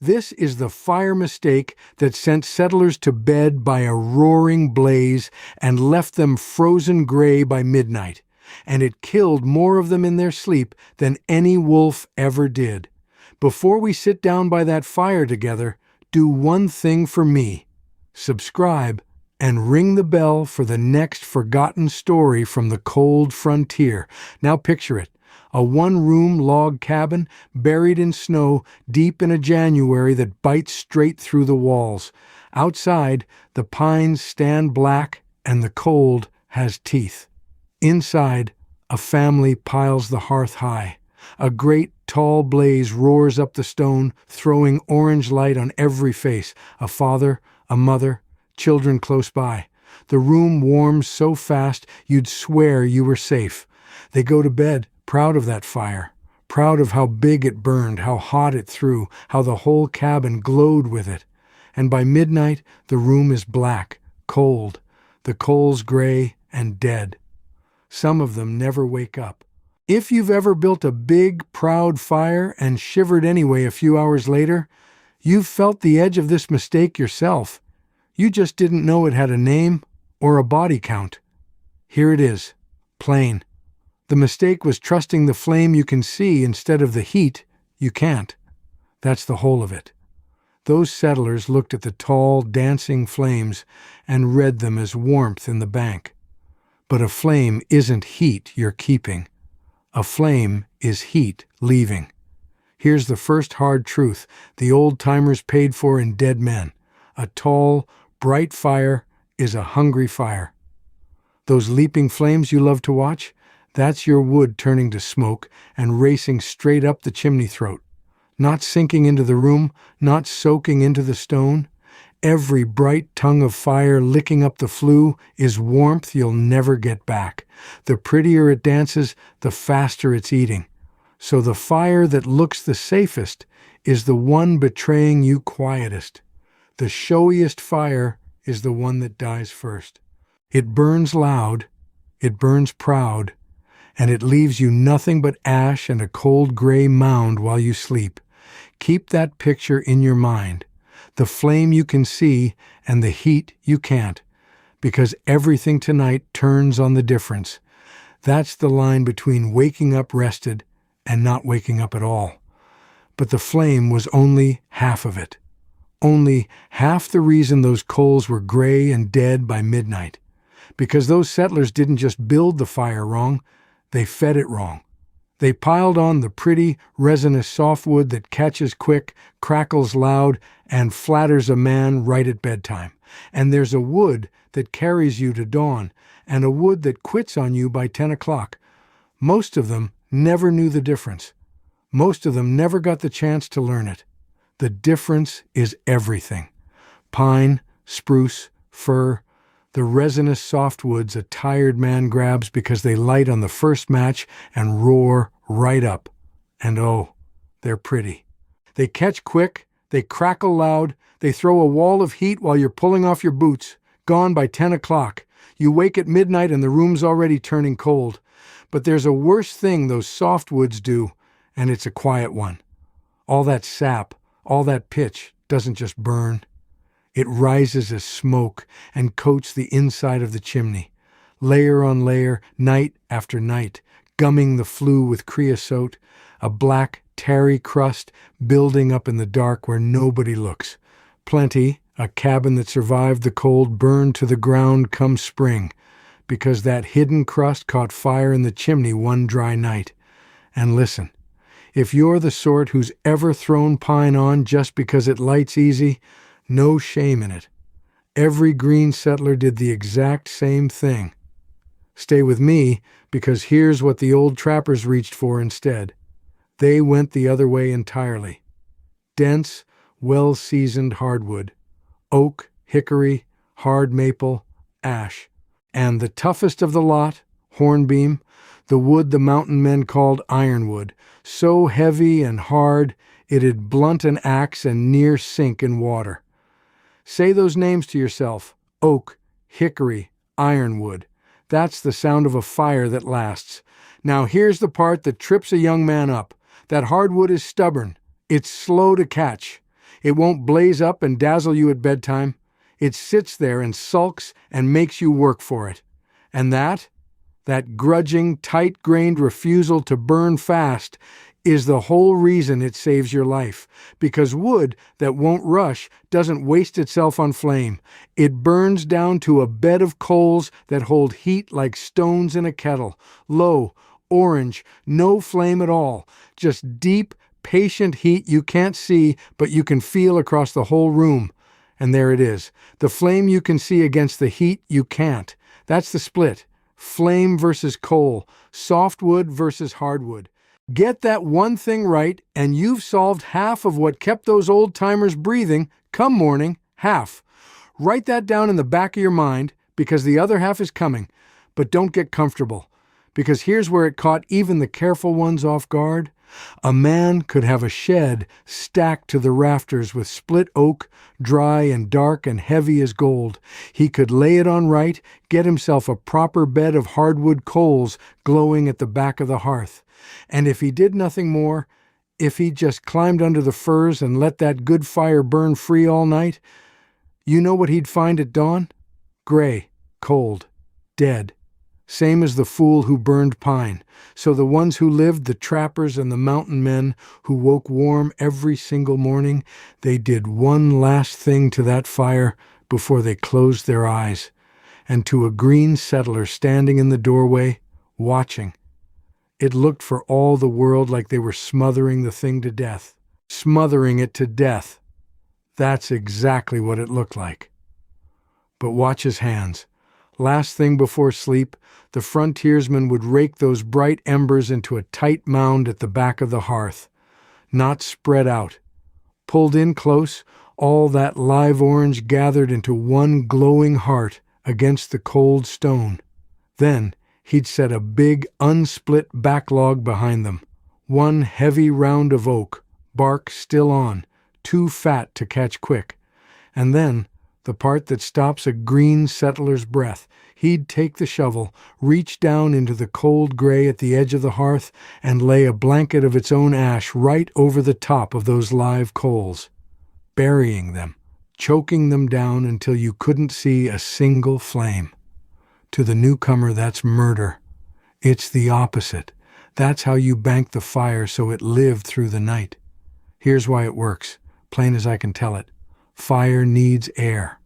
This is the fire mistake that sent settlers to bed by a roaring blaze and left them frozen gray by midnight, and it killed more of them in their sleep than any wolf ever did. Before we sit down by that fire together, do one thing for me. Subscribe and ring the bell for the next forgotten story from the cold frontier. Now picture it. A one-room log cabin buried in snow deep in a January that bites straight through the walls. Outside, the pines stand black and the cold has teeth. Inside, a family piles the hearth high. A great tall blaze roars up the stone, throwing orange light on every face. A father, a mother, children close by. The room warms so fast you'd swear you were safe. They go to bed, proud of that fire, proud of how big it burned, how hot it threw, how the whole cabin glowed with it. And by midnight, the room is black, cold, the coals gray and dead. Some of them never wake up. If you've ever built a big, proud fire and shivered anyway a few hours later, you've felt the edge of this mistake yourself. You just didn't know it had a name or a body count. Here it is, plain. The mistake was trusting the flame you can see instead of the heat you can't. That's the whole of it. Those settlers looked at the tall, dancing flames and read them as warmth in the bank. But a flame isn't heat you're keeping. A flame is heat leaving. Here's the first hard truth the old-timers paid for in dead men. A tall, bright fire is a hungry fire. Those leaping flames you love to watch? That's your wood turning to smoke and racing straight up the chimney throat. Not sinking into the room, not soaking into the stone. Every bright tongue of fire licking up the flue is warmth you'll never get back. The prettier it dances, the faster it's eating. So the fire that looks the safest is the one betraying you quietest. The showiest fire is the one that dies first. It burns loud, it burns proud, and it leaves you nothing but ash and a cold gray mound while you sleep. Keep that picture in your mind, the flame you can see and the heat you can't, because everything tonight turns on the difference. That's the line between waking up rested and not waking up at all. But the flame was only half of it. Only half the reason those coals were gray and dead by midnight. Because those settlers didn't just build the fire wrong, they fed it wrong. They piled on the pretty, resinous softwood that catches quick, crackles loud, and flatters a man right at bedtime. And there's a wood that carries you to dawn, and a wood that quits on you by 10 o'clock. Most of them never knew the difference. Most of them never got the chance to learn it. The difference is everything. Pine, spruce, fir, the resinous softwoods a tired man grabs because they light on the first match and roar right up. And oh, they're pretty. They catch quick, they crackle loud, they throw a wall of heat while you're pulling off your boots. Gone by 10 o'clock. You wake at midnight and the room's already turning cold. But there's a worse thing those softwoods do, and it's a quiet one. All that sap, all that pitch doesn't just burn. It rises as smoke and coats the inside of the chimney, layer on layer, night after night, gumming the flue with creosote, a black, tarry crust building up in the dark where nobody looks. Plenty, a cabin that survived the cold burned to the ground come spring, because that hidden crust caught fire in the chimney one dry night. And listen, if you're the sort who's ever thrown pine on just because it lights easy, no shame in it. Every green settler did the exact same thing. Stay with me, because here's what the old trappers reached for instead. They went the other way entirely. Dense, well-seasoned hardwood. Oak, hickory, hard maple, ash. And the toughest of the lot, hornbeam, the wood the mountain men called ironwood, so heavy and hard it'd blunt an axe and near sink in water. Say those names to yourself: oak, hickory, ironwood. That's the sound of a fire that lasts. Now here's the part that trips a young man up. That hardwood is stubborn. It's slow to catch. It won't blaze up and dazzle you at bedtime. It sits there and sulks and makes you work for it. And that grudging, tight-grained refusal to burn fast, is the whole reason it saves your life, because wood that won't rush doesn't waste itself on flame. It burns down to a bed of coals that hold heat like stones in a kettle, low, orange, no flame at all, just deep, patient heat you can't see but you can feel across the whole room. And there it is, the flame you can see against the heat you can't. That's the split. Flame versus coal, softwood versus hardwood. Get that one thing right, and you've solved half of what kept those old-timers breathing come morning, half. Write that down in the back of your mind, because the other half is coming. But don't get comfortable, because here's where it caught even the careful ones off guard. A man could have a shed stacked to the rafters with split oak, dry and dark and heavy as gold. He could lay it on right, get himself a proper bed of hardwood coals glowing at the back of the hearth. And if he did nothing more, if he just climbed under the firs and let that good fire burn free all night, you know what he'd find at dawn? Gray, cold, dead. Same as the fool who burned pine. So the ones who lived, the trappers and the mountain men who woke warm every single morning, they did one last thing to that fire before they closed their eyes. And to a green settler standing in the doorway, watching, it looked for all the world like they were smothering the thing to death. Smothering it to death. That's exactly what it looked like. But watch his hands. Last thing before sleep, the frontiersman would rake those bright embers into a tight mound at the back of the hearth. Not spread out. Pulled in close, all that live orange gathered into one glowing heart against the cold stone. Then he'd set a big, unsplit backlog behind them. One heavy round of oak, bark still on, too fat to catch quick. And then, the part that stops a green settler's breath, he'd take the shovel, reach down into the cold gray at the edge of the hearth, and lay a blanket of its own ash right over the top of those live coals, burying them, choking them down until you couldn't see a single flame. To the newcomer, that's murder. It's the opposite. That's how you bank the fire so it lived through the night. Here's why it works, plain as I can tell it. Fire needs air.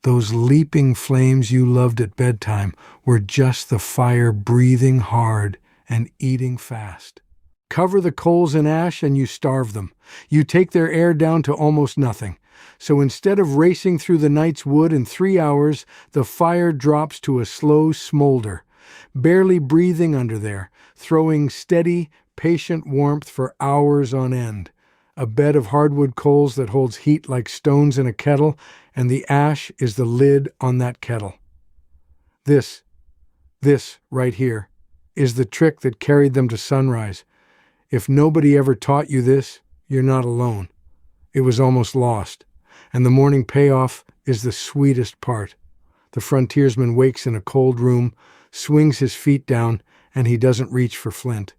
Those leaping flames you loved at bedtime were just the fire breathing hard and eating fast. Cover the coals in ash and you starve them. You take their air down to almost nothing. So instead of racing through the night's wood in 3 hours, the fire drops to a slow smolder, barely breathing under there, throwing steady, patient warmth for hours on end. A bed of hardwood coals that holds heat like stones in a kettle, and the ash is the lid on that kettle. This right here, is the trick that carried them to sunrise. If nobody ever taught you this, you're not alone. It was almost lost, and the morning payoff is the sweetest part. The frontiersman wakes in a cold room, swings his feet down, and he doesn't reach for flint.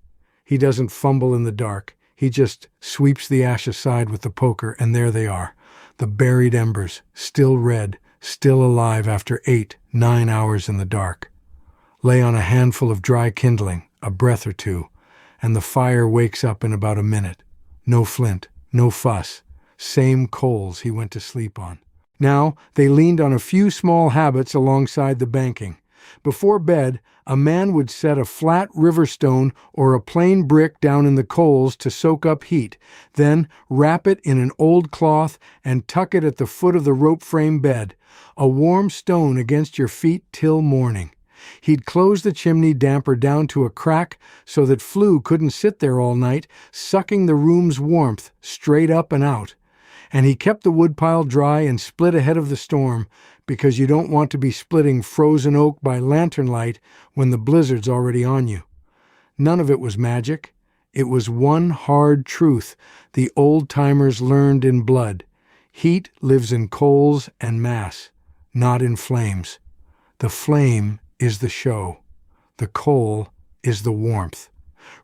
He doesn't fumble in the dark. He just sweeps the ash aside with the poker, and there they are, the buried embers, still red, still alive after 8-9 hours in the dark. Lay on a handful of dry kindling, a breath or two, and the fire wakes up in about a minute. No flint, no fuss, same coals he went to sleep on. Now they leaned on a few small habits alongside the banking. Before bed, a man would set a flat river stone or a plain brick down in the coals to soak up heat, then wrap it in an old cloth and tuck it at the foot of the rope frame bed, a warm stone against your feet till morning. He'd close the chimney damper down to a crack so that Flu couldn't sit there all night, sucking the room's warmth straight up and out. And he kept the woodpile dry and split ahead of the storm, because you don't want to be splitting frozen oak by lantern light when the blizzard's already on you. None of it was magic. It was one hard truth the old-timers learned in blood. Heat lives in coals and mass, not in flames. The flame is the show. The coal is the warmth.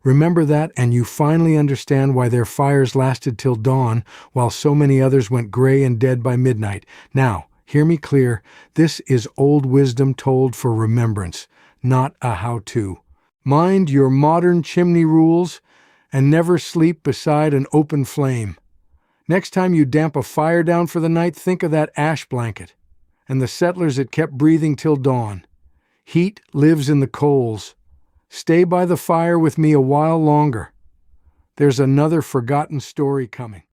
Remember that, and you finally understand why their fires lasted till dawn, while so many others went gray and dead by midnight. Now, hear me clear, this is old wisdom told for remembrance, not a how-to. Mind your modern chimney rules, and never sleep beside an open flame. Next time you damp a fire down for the night, think of that ash blanket, and the settlers that kept breathing till dawn. Heat lives in the coals. Stay by the fire with me a while longer. There's another forgotten story coming.